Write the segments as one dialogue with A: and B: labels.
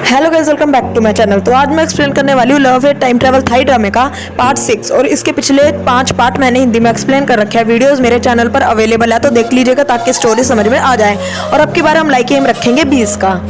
A: Hello guys, welcome back to my channel. तो आज मैं एक्सप्लेन करने वाली हूँ love at time travel Thai ड्रामे का पार्ट 6 और इसके पिछले 5 पार्ट मैंने हिंदी में एक्सप्लेन कर रखे हैं। वीडियोस मेरे चैनल पर अवेलेबल है, तो देख लीजिएगा ताकि स्टोरी समझ में आ जाए। और अब की बार हम लाइक एम रखेंगे 20 का।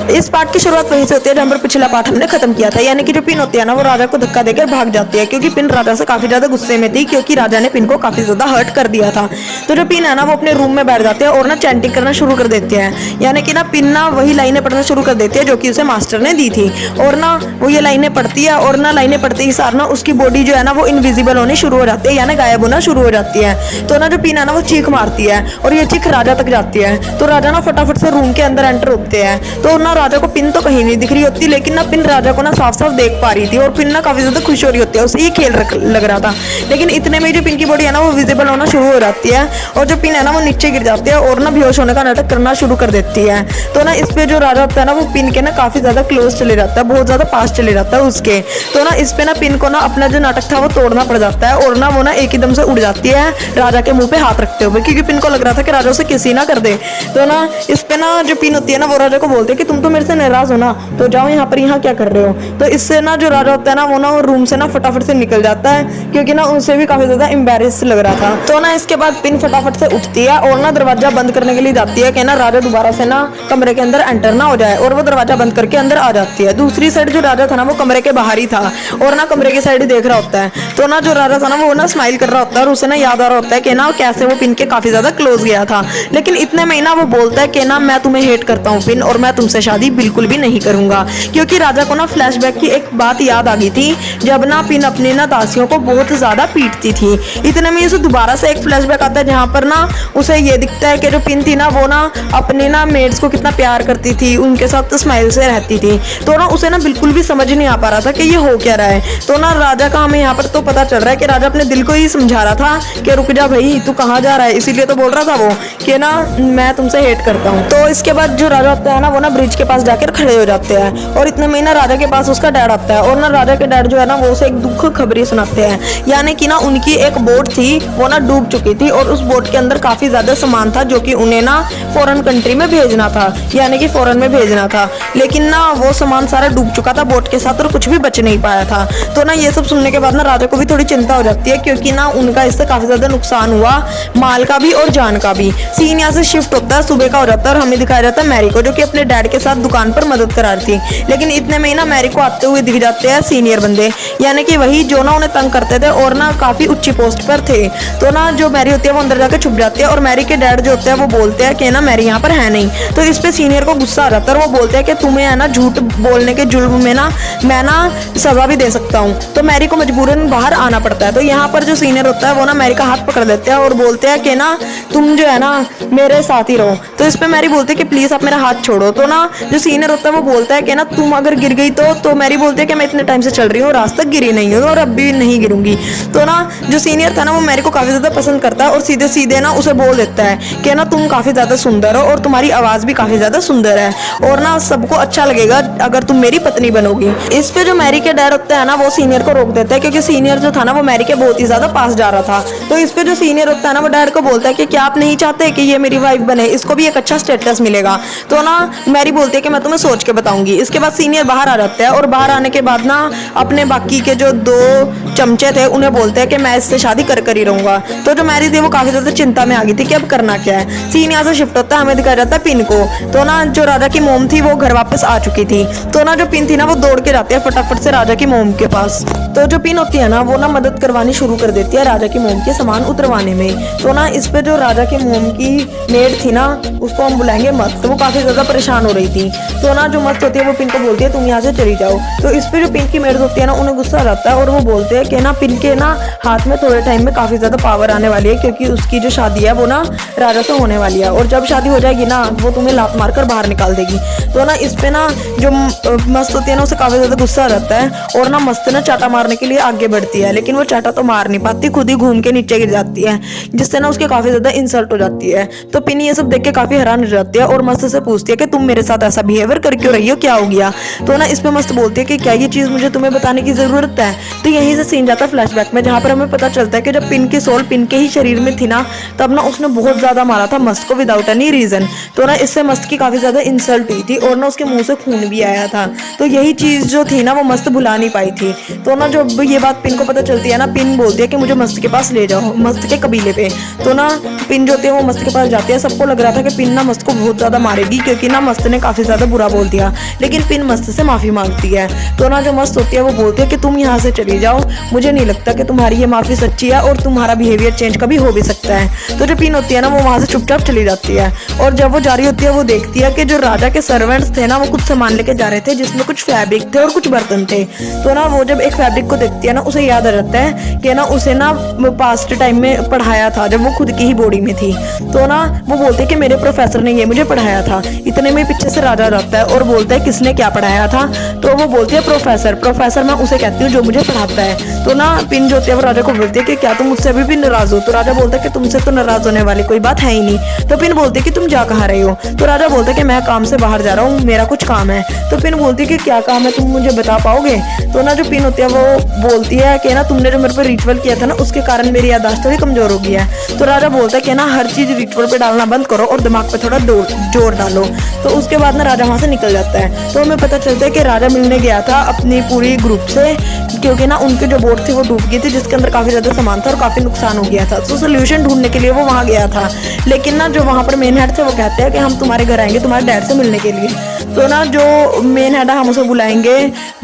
A: इस पार्ट की शुरुआत वहीं से होती है जहाँ पर पिछला पार्ट हमने खत्म किया था, यानी कि जो पिन होती है ना वो राजा को धक्का देकर भाग जाती है, क्योंकि पिन राजा से काफी ज्यादा गुस्से में थी, क्योंकि राजा ने पिन को काफी ज्यादा हर्ट कर दिया था। तो जो पिन है ना वो अपने रूम में बैठ जाते हैं और ना चैंटिंग करना शुरू कर देते हैं, यानी कि ना पिन ना वही लाइनें पढ़ना शुरू कर देती है जो कि उसे मास्टर ने दी थी। और ना वो ये लाइनें पढ़ती है और ना लाइनें पढ़ते ही सार ना उसकी बॉडी जो है ना वो इनविजिबल होनी शुरू हो जाती है, यानी गायब होना शुरू हो जाती है। तो ना जो पिन है ना वो चीख मारती है और ये चीख राजा तक जाती है। तो राजा ना फटाफट से रूम के अंदर एंटर होते हैं। तो ना राजा को पिन तो कहीं नहीं दिख रही होती, लेकिन ना पिन राजा को ना साफ साफ देख पा रही थी और पिन ना काफी ज्यादा खुश हो रही होती है, उसे ये खेल लग रहा था। लेकिन इतने में जो पिन की बॉडी है ना वो विजिबल होना शुरू हो जाती है और जो पिन है ना वो नीचे गिर जाती है और ना बेहोश होने का नाटक करना शुरू कर देती है। तो ना इस पे जो राजा होता है ना वो पिन के ना काफी ज्यादा क्लोज चले जाता है, बहुत ज्यादा पास चले जाता है उसके। तो ना इस पे ना पिन को ना अपना जो नाटक था वो तोड़ना पड़ जाता है और ना वो ना एक ही दम से उड़ जाती है राजा के मुंह पे हाथ रखते हुए, क्योंकि पिन को लग रहा था कि राजा उसे किसी ना कर दे। तो ना इस पे ना जो पिन होती है ना वो राजा को बोलते हैं कि तुम तो मेरे से नाराज हो ना, तो जाओ यहाँ क्या कर रहे हो। तो इससे ना जो राजा होता है ना वो रूम से ना फटाफट से निकल जाता है, क्योंकि ना उनसे भी काफी ज्यादा एम्बैरेस लग रहा था। तो ना इसके बाद पिन फटाफट से उठती है और ना दरवाजा बंद करने के लिए जाती है कि ना राजा दोबारा से ना कमरे के अंदर एंटर ना हो जाए, और वो दरवाजा बंद करके अंदर आ जाती है। दूसरी साइड जो राजा था ना वो कमरे के बाहर ही था और ना कमरे की साइड देख रहा होता है। तो ना जो राजा था ना वो ना स्माइल कर रहा होता है और उसे ना याद आ रहा होता है कि ना कैसे वो पिन के काफी ज्यादा क्लोज गया था। लेकिन इतने में ना वो बोलता है कि ना मैं तुम्हें हेट करता हूँ पिन, और मैं तुमसे शादी बिल्कुल भी नहीं करूंगा, क्योंकि राजा को ना फ्लैशबैक की एक बात याद आ गई थी जब ना पिन अपने ना दासियों को बहुत ज्यादा पीटती थी। इतने में उसे दोबारा से एक फ्लैशबैक आता है जहां पर ना उसे ये दिखता है कि जो पिन थी ना वो ना अपने ना मेड्स को कितना प्यार करती थी, उनके साथ तो स्माइल से रहती थी। तो ना उसे ना बिल्कुल भी समझ नहीं आ पा रहा था कि ये हो क्या रहा है। तो ना राजा का हमें यहाँ पर तो पता चल रहा है कि राजा अपने दिल को ही समझा रहा था कि रुक जा भाई, तू कहाँ जा रहा है, इसीलिए तो बोल रहा था वो कि ना मैं तुमसे हेट करता हूँ। तो इसके बाद जो राजा होता है ना वो ना ब्रिज के पास जाकर खड़े हो जाते हैं और इतने में ना राजा के पास उसका डैड आता है और ना राजा के डैड जो है ना वो उसे एक दुख खबरी सुनाते हैं, यानी कि ना उनकी एक बोट थी वो ना डूब चुकी थी और उस बोट के अंदर काफी ज्यादा सामान था जो कि उन्हें ना फॉरेन कंट्री में भेजना था, यानी कि फॉरेन में भेजना था। लेकिन ना वो सामान सारा डूब चुका था बोट के साथ और कुछ भी बच नहीं पाया था। तो ना ये सब सुनने के बाद ना राजा को भी थोड़ी चिंता हो जाती है, क्योंकि ना उनका इससे काफी ज्यादा नुकसान हुआ, माल का भी और जान का भी। सीन यहाँ से शिफ्ट होता है, सुबह का हो जाता है और हमें दिखाया जाता है मैरी को, जो कि अपने डैड के साथ दुकान पर मदद करा रही थी। लेकिन इतने में ना मैरी को आते हुए दिख जाते हैं सीनियर बंदे, यानी कि वही जो ना उन्हें तंग करते थे और ना काफी ऊंची पोस्ट पर थे। तो ना जो मैरी होती है वो अंदर जाकर छुप जाती है और मैरी के डैड जो होते हैं वो बोलते हैं कि ना मैरी यहाँ पर है नहीं। तो इस पे सीनियर को गुस्सा आ जाता है और वो बोलते हैं कि तुम्हें है ना झूठ बोलने के जुल्म में ना मैं ना सजा भी दे सकता हूँ। तो मैरी को मजबूरन बाहर आना पड़ता है। तो यहाँ पर जो सीनियर होता है वो ना मैरी का हाथ पकड़ लेते हैं और बोलते हैं कि ना तुम जो है ना मेरे साथ ही रहो। तो इस पे मैरी बोलते है कि प्लीज आप मेरा हाथ छोड़ो। तो ना जो सीनियर होता है वो बोलता है कि ना तुम अगर गिर गई तो मैरी बोलती है कि मैं इतने टाइम से चल रही हूँ और आज तक गिरी नहीं हूँ और अब भी नहीं गिरूंगी। तो ना जो सीनियर था ना वो मैरी को काफी ज्यादा पसंद करता है और सीधे सीधे ना उसे बोल देता है कि ना तुम काफी ज्यादा सुंदर हो और तुम्हारी आवाज भी काफी ज्यादा सुंदर है और ना सबको अच्छा लगेगा अगर तुम मेरी पत्नी बनोगी। इस पे जो मैरी के डैड होता है ना वो सीनियर को रोक देता है, क्योंकि सीनियर जो था ना वो मैरी के बहुत ही ज्यादा पास जा रहा था। तो इस पे जो सीनियर होता है ना वो डैड को बोलता है कि क्या आप नहीं चाहते कि ये मेरी वाइफ बने, इसको भी एक अच्छा स्टेटस मिलेगा। तो ना मैरी बोलती है कि मैं तुम्हें सोच के बताऊंगी। इसके बाद सीनियर बाहर आ जाता है और बाहर आने के बाद ना अपने बाकी के जो 2 चमचे थे उन्हें बोलते हैं कि मैं इससे शादी कर ही रहूंगा। तो जो मैरी थी वो काफी ज्यादा चिंता में आ गई थी कि अब करना क्या है। सीन यहाँ से शिफ्ट होता है, हमें दिखाया जाता है पिन को। तो ना जो राजा की मोम थी वो घर वापस आ चुकी थी। तो ना जो पिन थी ना वो दौड़ के जाती है फटाफट से राजा की मोम के पास। तो जो पिन होती है ना वो ना मदद करवानी शुरू कर देती है राजा की मोम के सामान उतरवाने में। तो ना इस पे जो राजा की मोम की मेड थी ना उसको हम बुलाएंगे मस्त, तो वो काफी ज्यादा परेशान हो रही थी। तो ना जो मस्त होती है वो पिन को बोलती है तुम यहाँ से चली जाओ। तो इस पे जो पिन की मेड होती है ना उन्हें गुस्सा आ जाता है और वो बोलते हैं कि ना पिन के ना हाथ में थोड़े टाइम में काफी ज्यादा पावर आने वाली है, क्योंकि उसकी जो शादी है वो ना राजा से होने वाली है और जब शादी हो जाएगी ना वो तुम्हें लात मारकर बाहर निकाल देगी। तो ना इस पे ना जो मस्त होती है ना उसे काफी ज्यादा गुस्सा आ जाता है और ना मस्त ना चाटा मारने के लिए आगे बढ़ती है, लेकिन वो चाटा तो मार नहीं पाती, खुद ही घूम के नीचे गिर जाती है, जिससे ना उसके काफी ज्यादा इंसल्ट हो जाती है। तो पिन ये सब देख के काफी हैरान हो जाती है और मस्त से पूछती है कि तुम मेरे साथ ऐसा बिहेवियर कर क्यों रही हो, क्या हो गया। तो ना इस पे मस्त बोलती है कि क्या ये चीज मुझे तुम्हें बताने की जरूरत है। तो यहीं से सीन जाता है फ्लैशबैक में, जहां पर हमें पता चलता है कि जब पिन की सोल पिन के ही शरीर में थी ना, तब ना उसने बहुत ज्यादा मारा था मस्त को विदाउट एनी रीजन। तो ना इससे मस्त की काफी ज्यादा इंसल्ट हुई थी और ना उसके मुंह से खून भी आया था। तो यही चीज जो थी ना वो मस्त भुला नहीं पाई थी। तो ना जब ये बात पिन को पता चलती है ना, पिन बोलती है कि मुझे मस्त के पास ले जाओ, मस्त के कबीले पे। तो ना पिन जो होती है वो मस्त के पास जाती है। सबको लग रहा था कि पिन ना मस्त को बहुत ज्यादा मारेगी, क्योंकि ना मस्त ने काफी ज्यादा बुरा बोल दिया, लेकिन पिन मस्त से माफी मांगती है। तो ना जो मस्त होती है वो बोलती है कि तुम यहाँ से चली जाओ, मुझे नहीं लगता कि तुम्हारी ये माफी सच्ची है और तुम्हारा बिहेवियर चेंज कभी हो भी सकता है। तो जो पिन होती है ना वो वहां से चुपचाप चली जाती है। और जब वो जा रही होती है वो देखती है कि जो राजा के सर्वेंट्स थे ना वो कुछ सामान लेके जा रहे थे, जिसमें कुछ फैब्रिक थे और कुछ बर्तन थे। तो ना वो जब एक फैब्रिक को देखती है ना, उसे याद आ जाता है कि ना उसे ना पास्ट टाइम में पढ़ाया था जब वो खुद की ही बॉडी में थी। तो ना वो बोलते हैं कि मेरे प्रोफेसर ने ये मुझे पढ़ाया था। इतने में पीछे से राजा जाता है और बोलता है किसने क्या पढ़ाया था। तो वो बोलती है प्रोफेसर, प्रोफेसर मैं उसे कहती हूँ जो मुझे पढ़ाता है। तो ना पिन जो होती है वो राजा को बोलती है कि क्या तुम मुझसे अभी भी नाराज हो। तो राजा बोलता है कि तुमसे तो नाराज होने वाली कोई बात है ही नहीं। तो पिन बोलती है कि तुम जा कहाँ रहे हो। तो राजा बोलता है कि मैं काम से बाहर जा रहा हूँ, मेरा कुछ काम है। तो पिन बोलती है कि क्या काम है, तुम मुझे बता पाओगे। तो ना जो पिन होती है वो बोलती है कि ना तुमने जो मेरे पर रिचुअल किया था ना, उसके कारण मेरी याददाश्त थोड़ी कमजोर हो गई है। तो राजा बोलता है कि ना हर चीज रिचुअल पे डालना बंद करो और दिमाग पे थोड़ा जोर डालो। तो उसके बाद ना राजा वहां से निकल जाता है। तो हमें पता चलता है कि राजा मिलने गया था अपनी पूरी ग्रुप से, क्योंकि ना उनकी जो बोट थी वो डूब गई थी, जिसके अंदर काफी ज्यादा सामान था और काफी नुकसान हो गया था। तो सोल्यूशन ढूंढने के लिए वो वहां गया था, लेकिन ना जो वहां पर मेन हेड थे वो कहते हैं कि हम तुम्हारे घर आएंगे तुम्हारे डैड से मिलने के लिए। तो ना जो मेन हेड है हम उसे बुलाएंगे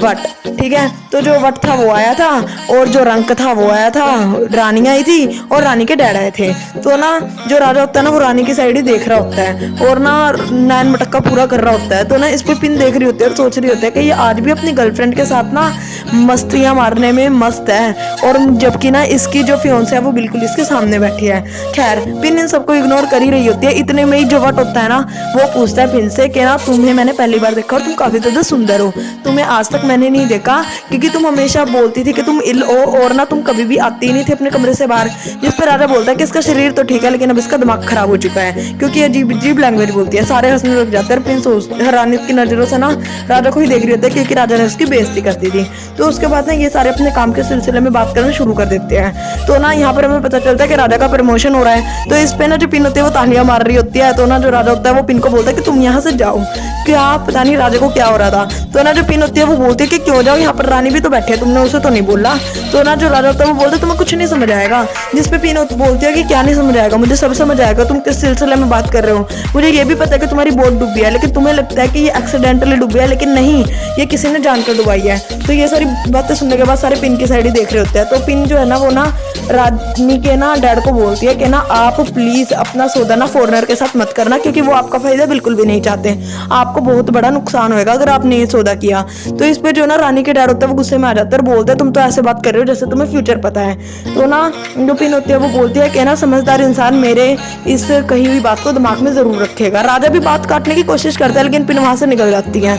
A: वट, ठीक है। तो जो वट था वो आया था और जो रंक था वो आया था, रानी आई थी और रानी के डैड आए थे। तो ना जो राजा होता है ना वो रानी की साइड ही देख रहा होता है और ना नैन मटक्का पूरा कर रहा होता है। तो ना इस पे पिन देख रही होती है और सोच रही होती है कि ये आज भी अपनी गर्लफ्रेंड के साथ ना मस्तियां मारने में मस्त है, और जबकि ना इसकी जो फियोंसे है वो बिल्कुल इसके सामने बैठी है। खैर पिन इन सबको इग्नोर कर ही रही होती है। इतने में ही जो वट होता है ना वो पूछता है पिन से कि ना तुम्हें मैंने पहली बार देखा और तुम काफी ज्यादा सुंदर हो, तुम्हें आज तक मैंने नहीं देखा, क्योंकि तुम हमेशा बोलती थी कि तुम इल हो और ना तुम कभी भी आती ही नहीं थी अपने कमरे से बाहर। जिस पर राजा बोलता है कि इसका शरीर तो ठीक है लेकिन अब इसका दिमाग खराब हो चुका है, क्योंकि अजीब अजीब लैंग्वेज बोलती है। सारे हंसने लग जाते हैं। प्रिंस हैरानी की नजरों से ना राजा को ही देख रही होती है, क्योंकि राजा ने उसकी बेइज्जती कर दी थी। तो उसके बाद ना ये सारे अपने काम के सिलसिले में बात करना शुरू कर देते हैं। तो ना यहाँ पर हमें पता चलता है कि राजा का प्रमोशन हो रहा है। तो इस पे ना जो पिन होती है वो तालियां मार रही होती है। तो ना जो राजा होता है वो पिन को बोलता है कि तुम यहाँ से जाओ। क्या पता नहीं राजा को क्या हो रहा था। तो ना जो पिन होती है वो बोलती है कि क्यों जाओ, यहाँ पर रानी भी तो बैठी है, तुमने उसे तो नहीं बोला। तो ना जो राजा होता है वो बोलता है तुम्हें कुछ नहीं समझ आएगा। जिस पे पिन बोलती है कि क्या नहीं समझ आएगा, मुझे सब समझ आएगा, तुम किस सिलसिले में बात कर रहे हो। मुझे ये भी पता है कि तुम्हारी बोट डूबी है, लेकिन तुम्हें लगता है कि ये एक्सीडेंटली डूबी है, लेकिन नहीं, ये किसी ने जानकर डुबाई है। तो ये सारी बातें सुनने के बाद सारे पिन की साइड ही देख रहे होते हैं। तो पिन जो है ना वो ना रानी के ना डैड को बोलती है कि ना आप प्लीज अपना सौदा ना फॉरेनर के साथ मत करना, क्योंकि वो आपका फायदा बिल्कुल भी नहीं चाहते, आपको बहुत बड़ा नुकसान होगा अगर आपने ये सौदा किया। तो इस पे जो ना रानी के डैड होता है वो गुस्से में आ जाता है और बोलते हैं तुम तो ऐसे बात कर रहे हो जैसे तुम्हें फ्यूचर पता है। तो ना जो पिन होती है वो बोलती है कि ना समझदार इंसान मेरे इस कही हुई बात को दिमाग में जरूर रखेगा। राजा भी बात काटने की कोशिश करता है, लेकिन पिन वहां से निकल जाती है।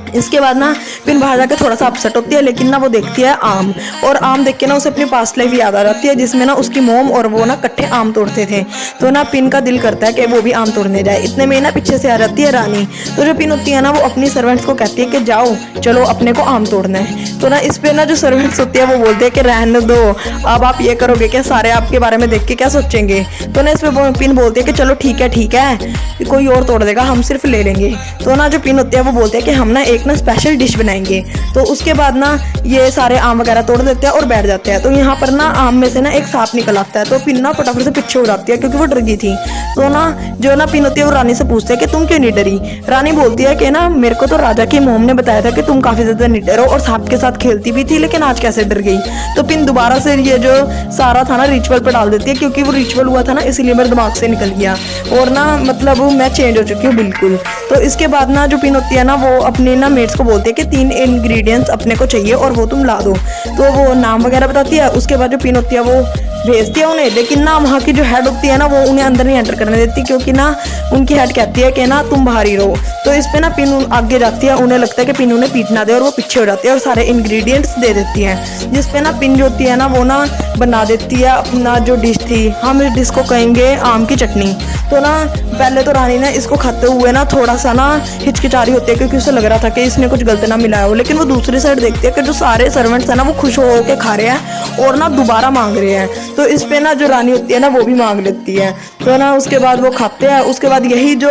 A: इसके बाद ना पिन बाहर जाकर थोड़ा सा अपसेट होती है, लेकिन ना वो देखती है आम, और आम देख के ना उसे अपनी पास्ट लाइफ याद आ जाती है, जिसमें ना उसकी मोम और वो ना इकट्ठे आम तोड़ते थे। तो ना पिन का दिल करता है कि वो भी आम तोड़ने जाए। इतने में ना पीछे से आ जाती है रानी। तो जो पिन होती है ना वो अपनी सर्वेंट्स को कहती है कि जाओ चलो अपने को आम तोड़ना है। तो ना इस पे ना जो सर्वेंट्स होती है वो बोलते हैं कि रहने दो, अब आप ये करोगे क्या, सारे आपके बारे में देख के क्या सोचेंगे। तो ना इस पे पिन बोलती है कि चलो ठीक है, कोई और तोड़ देगा, हम सिर्फ ले लेंगे। तो ना जो पिन होती है वो बोलते हैं कि हम ना एक ना स्पेशल डिश बनाएंगे। तो उसके बाद ना ये सारे आम वगैरह तोड़ देते हैं और बैठ जाते हैं। तो यहाँ पर ना आम में से ना एक सांप निकल आता है। तो पिन ना फटाफट से पीछे हो जाती है, क्योंकि वो डर गई थी। तो ना जो ना पिन होती है वो रानी से पूछते हैं कि तुम क्यों नहीं डरी। रानी बोलती है कि ना मेरे को तो राजा की मोम ने बताया था कि तुम काफी ज्यादा निडर हो और सांप के साथ खेलती भी थी, लेकिन आज कैसे डर गई। तो पिन दोबारा से ये जो सारा था ना रिचुअल पर डाल देती है, क्योंकि वो रिचुअल हुआ था ना इसलिए मेरे दिमाग से निकल गया, और ना मतलब मैं चेंज हो चुकी हूँ बिल्कुल। तो इसके बाद ना जो पिन होती है ना वो अपने ना मेट्स को बोलती है कि 3 इंग्रेडिएंट्स अपने को चाहिए और वो तुम ला दो। तो वो नाम वगैरह बताती है। उसके बाद जो पिन होती है वो भेज दिया उन्हें, लेकिन ना वहाँ की जो हेड होती है ना वो उन्हें अंदर नहीं एंटर करने देती, क्योंकि ना उनकी हेड कहती है कि ना तुम बाहर ही रहो। तो इस पे ना पिन आगे जाती है, उन्हें लगता है कि पिन उन्हें पीट ना दे और वो पीछे हो जाती है और सारे इंग्रेडिएंट्स दे देती है। जिस पे ना पिन जो होती है ना वो ना बना देती है अपना जो डिश थी, हम इस डिश को कहेंगे आम की चटनी। तो ना पहले तो रानी ने इसको खाते हुए ना थोड़ा सा ना हिचकिचारी होती है, क्योंकि उसे लग रहा था कि इसने कुछ गलत ना मिलाया हो। लेकिन वो दूसरी साइड देखती है कि जो सारे सर्वेंट्स हैं ना वो खुश हो के खा रहे हैं और ना दोबारा मांग रहे हैं। तो इस पे ना जो रानी होती है ना वो भी मांग लेती है। तो ना उसके बाद वो खाते हैं। उसके बाद यही जो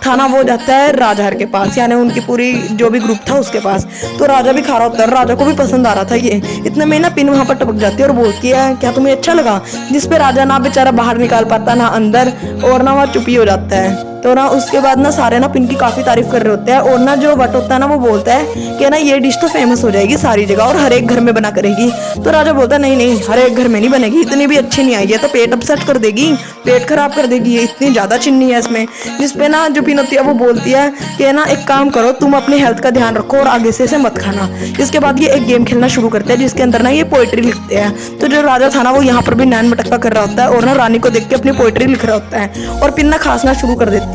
A: था ना वो जाता है राजहर के पास, यानी उनकी पूरी जो भी ग्रुप था उसके पास। तो राजा भी खा रहा होता है, राजा को भी पसंद आ रहा था ये। इतने में ना पिन वहां पर टपक जाती है और बोलती है क्या तुम्हें अच्छा लगा, जिस पे राजा ना बेचारा बाहर निकाल पाता ना अंदर, और ना वहाँ चुप ही हो जाता है। तो ना उसके बाद ना सारे ना पिन की काफी तारीफ कर रहे होते हैं, और ना जो वट होता है ना वो बोलता है कि ना ये डिश तो फेमस हो जाएगी सारी जगह और हर एक घर में बना करेगी। तो राजा बोलता है नहीं नहीं, हर एक घर में नहीं बनेगी, इतनी भी अच्छी नहीं आई है तो पेट अपसेट कर देगी, पेट खराब कर देगी, ये इतनी ज्यादा चीनी है इसमें। जिसपे ना जो पिन होती है वो बोलती है कि ना एक काम करो, तुम अपने हेल्थ का ध्यान रखो और आगे से इसे मत खाना। इसके बाद ये एक गेम खेलना शुरू करते हैं जिसके अंदर ना ये पोएट्री लिखते हैं। तो जो राजा था ना वो यहाँ पर भी नैन मटक्का कर रहा होता है और ना रानी को देख के अपनी पोएट्री लिख रहा होता है, और पिन ना खांसना शुरू कर देती है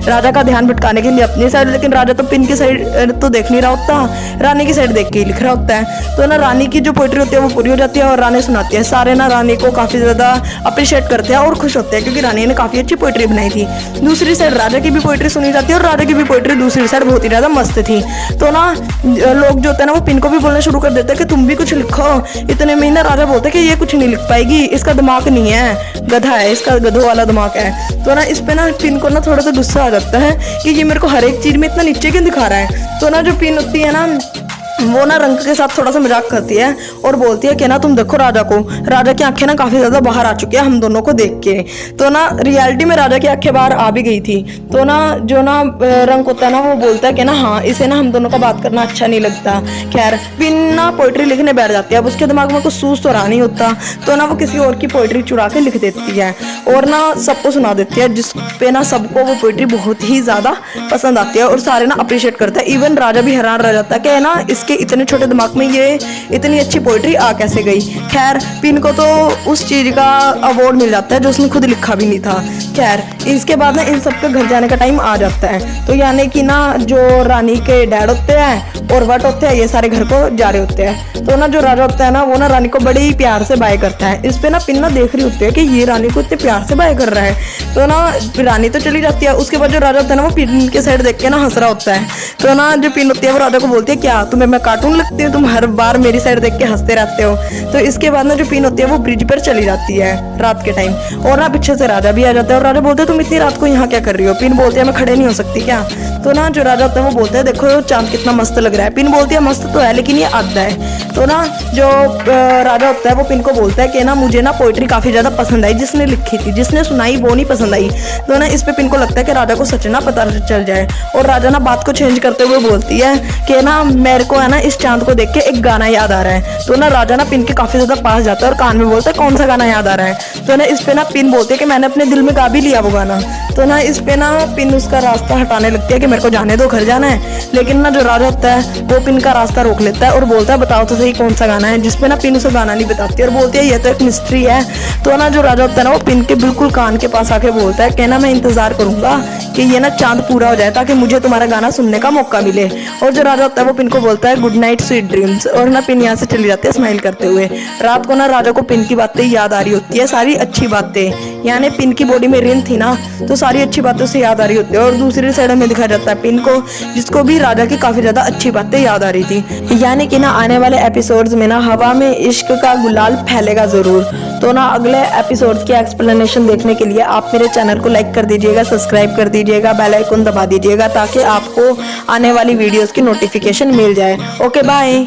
A: राजा का ध्यान भटकाने के लिए अपनी साइड। लेकिन राजा तो पिन की साइड तो देख नहीं रहा होता, रानी की साइड देख के ही लिख रहा होता है। तो ना रानी की जो पोएट्री होती है वो पूरी हो जाती है और रानी सुनाती है। सारे ना रानी को काफी ज्यादा अप्रिशिएट करते हैं और खुश होते हैं, क्योंकि रानी ने काफी अच्छी पोएट्री बनाई थी। दूसरी साइड राजा की भी पोएट्री सुनी जाती है और राजा की भी पोएट्री दूसरी साइड बहुत ही ज्यादा मस्त थी। तो ना लोग जो होते हैं ना वो पिन को भी बोलना शुरू कर देते हैं कि तुम भी कुछ लिखो। इतने में ना राजा बोलते हैं कि ये कुछ नहीं लिख पाएगी, इसका दिमाग नहीं है, गधा है, इसका गधों वाला दिमाग है। तो ना इस पे ना पिन को ना थोड़ा सा गुस्सा आ जाता है कि ये मेरे को हर एक चीज में इतना नीचे क्यों दिखा रहा है। तो ना जो पिन होती है ना वो ना रंग के साथ थोड़ा सा मजाक करती है और बोलती है कि ना तुम देखो राजा को, राजा की आंखें ना काफी ज्यादा बाहर आ चुकी है हम दोनों को देख के। तो ना रियलिटी में राजा की आंखें बाहर आ भी गई थी। तो ना जो ना रंग होता है ना वो बोलता है कि ना हाँ इसे ना हम दोनों का बात करना अच्छा नहीं लगता। खैर पिन ना पोइट्री लिखने बैठ जाती है। अब उसके दिमाग में कुछ सूझ तो रहा नहीं होता, तो ना वो किसी और की पोइट्री चुरा के लिख देती है और ना सबको सुना देती है, जिसपे ना सबको वो पोइट्री बहुत ही ज्यादा पसंद आती है और सारे ना अप्रिशिएट करते हैं। इवन राजा भी हैरान रह जाता है कि ना इसके इतने छोटे दिमाग में ये इतनी अच्छी पोइट्री आ कैसे गई। खैर पिन को तो उस चीज का अवार्ड मिल जाता है जो उसने खुद लिखा भी नहीं था। खैर इसके बाद ना इन सबके घर जाने का टाइम आ जाता है। तो यानी कि ना जो रानी के डैड होते हैं और वट होते हैं ये सारे घर को जा रहे होते हैं। तो ना जो राजा होता है ना वो ना रानी को बड़े ही प्यार से बाय करता है। इस पे ना पिन ना देख रही होती है कि ये रानी को इतने प्यार से बाय कर रहा है। तो ना रानी तो चली जाती है। उसके बाद जो राजा होता है ना वो पिन के साइड देख के ना हंस रहा होता है। तो ना जो पिन होती है वो राजा को बोलती है क्या तुम्हें मैं कार्टून लगती हूँ, तुम हर बार मेरी साइड देख के हंसते रहते हो। तो इसके बाद ना जो पिन होती है वो ब्रिज पर चली जाती है रात के टाइम, और ना पीछे से राजा भी आ जाता है और राजा बोलते है तुम इतनी रात को यहाँ क्या कर रही हो। पिन बोलती है मैं खड़े नहीं हो सकती क्या। तो ना जो राजा होता है वो बोलता है देखो चांद कितना मस्त लग रहा है। पिन बोलती है मस्त तो है लेकिन ये आधा है। तो ना जो राजा होता है वो पिन को बोलता है कि ना मुझे ना पोइट्री काफी ज्यादा पसंद आई जिसने लिखी थी, जिसने सुनाई वो नहीं पसंद आई। तो ना इस पे पिन को लगता है कि राजा को सच ना पता चल जाए, और राजा ना बात को चेंज करते हुए बोलती है कि ना मेरे को है ना इस चांद को देख के एक गाना याद आ रहा है। तो ना राजा ना पिन के काफी ज्यादा पास जाता है और कान में बोलता है कौन सा गाना याद आ रहा है। तो ना इस पे ना पिन बोलती है कि मैंने अपने दिल में गा भी लिया वो गाना। तो ना इस पे ना पिन उसका रास्ता हटाने लगती है कि मेरे को जाने दो, घर जाना है। लेकिन ना जो राजा होता है वो पिन का रास्ता रोक लेता है और बोलता है बताओ तो सही कौन सा गाना है। जिसपे ना पिन उसे गाना नहीं बताती और बोलती है ये तो एक मिस्ट्री है। तो ना जो राजा होता है ना वो पिन के बिल्कुल कान के पास आके बोलता है कि ना मैं इंतजार करूंगा कि ये ना चांद पूरा हो जाए ताकि मुझे तुम्हारा गाना सुनने का मौका मिले। और जो राजा होता है वो पिन को बोलता है गुड नाइट स्वीट ड्रीम्स, और ना पिन यहाँ से चली जाती है स्माइल करते हुए। रात को ना राजा को पिन की बातें याद आ रही होती है, सारी अच्छी बातें, यानी पिन की बॉडी में रिन थी ना तो सारी अच्छी बातें उसे याद आ रही होती है। और दूसरी साइड में दिखाया जाता है पिन को जिसको भी राजा की काफी ज्यादा अच्छी बातें याद आ रही थी। यानी कि ना आने वाले एपिसोड्स में ना हवा में इश्क का गुलाल फैलेगा जरूर। तो ना अगले एपिसोड्स की एक्सप्लेनेशन देखने के लिए आप मेरे चैनल को लाइक कर दीजिएगा, सब्सक्राइब कर दीजिएगा, बेल आइकन दबा दीजिएगा ताकि आपको आने वाली वीडियोस की नोटिफिकेशन मिल जाए। Okay bye.